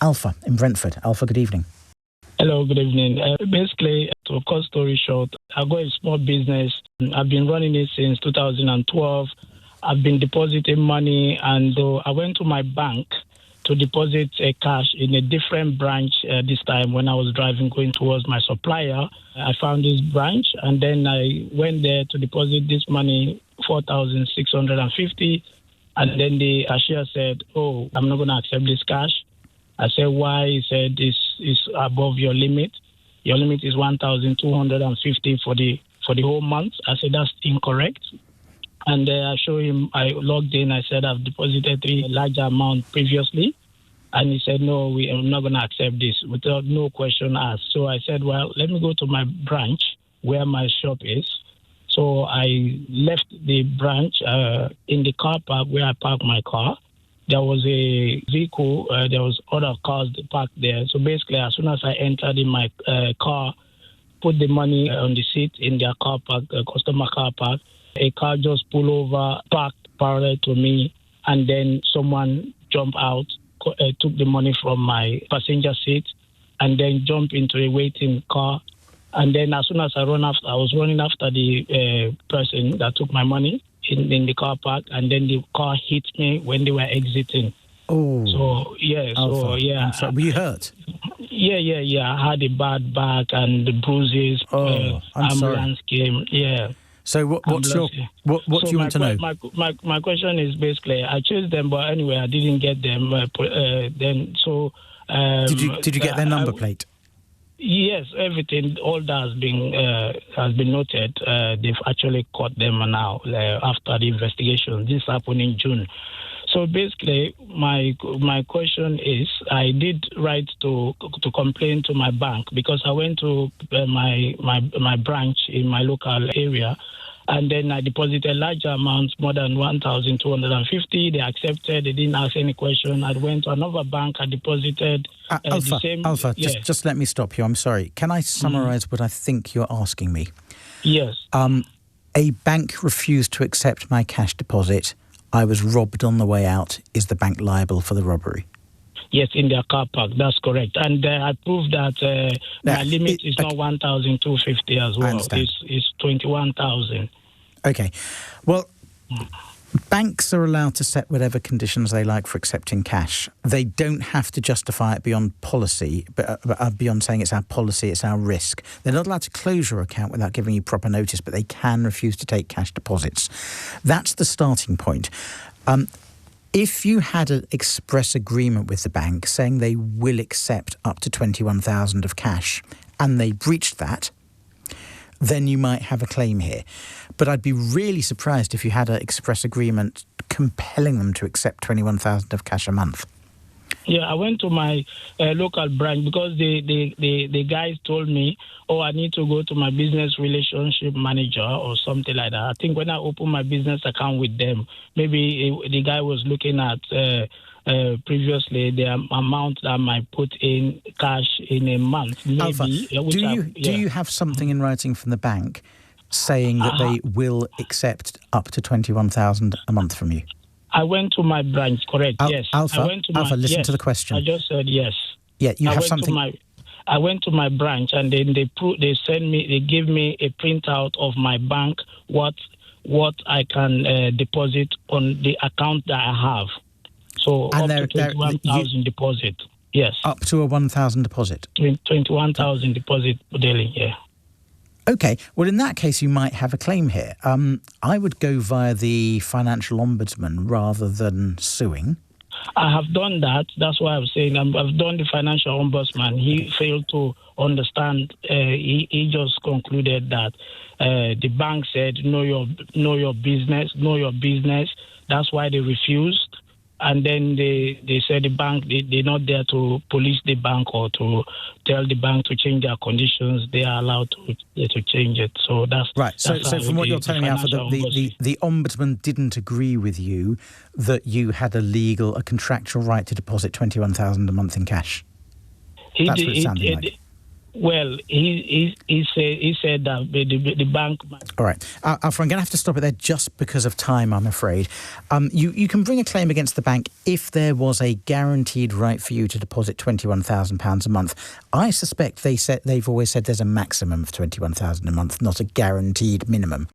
Alfa in Brentford. Alfa, good evening. Hello, good evening. Basically, to cut story short, I've got a small business. I've been running it since 2012. I've been depositing money, and I went to my bank to deposit cash in a different branch this time when I was driving going towards my supplier. I found this branch, and then I went there to deposit this money, 4,650, and then the cashier said, "Oh, I'm not going to accept this cash." I said, "Why?" He said, "It's above your limit. Your limit is 1,250 for the whole month." I said, "That's incorrect." And I showed him, I logged in, I said, "I've deposited a larger amount previously." And he said, "No, we are not going to accept this," without no question asked. So I said, "Well, let me go to my branch where my shop is." So I left the branch in the car park where I parked my car. There was a vehicle, there was other cars parked there. So basically, as soon as I entered in my car, put the money on the seat in their car park, customer car park, a car just pulled over, parked parallel to me, and then someone jumped out, took the money from my passenger seat, and then jumped into a waiting car. And then as soon as I was running after the person that took my money in the car park, and then the car hit me when they were exiting. Oh. So, yeah. Alpha. So, yeah. I'm sorry. Were you hurt? Yeah. I had a bad back and the bruises. I'm ambulance sorry. came. Yeah. So what do you want to know? My question is basically, I chased them, but anyway, I didn't get them. Did you get their number plate? Yes, everything, all that has been noted. They've actually caught them now after the investigation. This happened in June. So basically, my question is, I did write to complain to my bank because I went to my branch in my local area, and then I deposited larger amounts, more than 1,250. They accepted. They didn't ask any question. I went to another bank. I deposited Alpha, yes. just let me stop you. I'm sorry. Can I summarise what I think you're asking me? Yes. A bank refused to accept my cash deposit. I was robbed on the way out. Is the bank liable for the robbery? Yes, in their car park. That's correct. And I proved that my limit is not 1,250 as well. It's 21,000. Okay. Well, banks are allowed to set whatever conditions they like for accepting cash. They don't have to justify it beyond policy, but beyond saying it's our policy, it's our risk. They're not allowed to close your account without giving you proper notice, but they can refuse to take cash deposits. That's the starting point. If you had an express agreement with the bank saying they will accept up to 21,000 of cash, and they breached that, then you might have a claim here. But I'd be really surprised if you had an express agreement compelling them to accept 21,000 of cash a month. Yeah, I went to my local branch because the guys told me, I need to go to my business relationship manager or something like that. I think when I opened my business account with them, maybe the guy was looking at previously the amount that I might put in cash in a month. Maybe, Alpha, do you have something in writing from the bank saying that they will accept up to 21,000 a month from you? I went to my branch, correct, yes. Alpha, listen to the question. I just said yes. Yeah, you have something. I went to my branch, and then they gave me a printout of my bank, what I can deposit on the account that I have. So and up to 21,000 deposit, yes. Up to a 1,000 deposit? 21,000 deposit daily, yeah. Okay, well, in that case, you might have a claim here. I would go via the financial ombudsman rather than suing. I have done that. That's why I'm saying I've done the financial ombudsman. He failed to understand. He just concluded that the bank said, know your business. That's why they refused. And then they said the bank, they're not there to police the bank or to tell the bank to change their conditions. They are allowed to change it. So that's right. So from what you're telling me, Alpha, the ombudsman didn't agree with you that you had a contractual right to deposit 21,000 a month in cash. That's what it sounded like. Well, he said that the bank... All right. Alfa, I'm going to have to stop it there just because of time, I'm afraid. You can bring a claim against the bank if there was a guaranteed right for you to deposit £21,000 a month. I suspect they've always said there's a maximum of £21,000 a month, not a guaranteed minimum.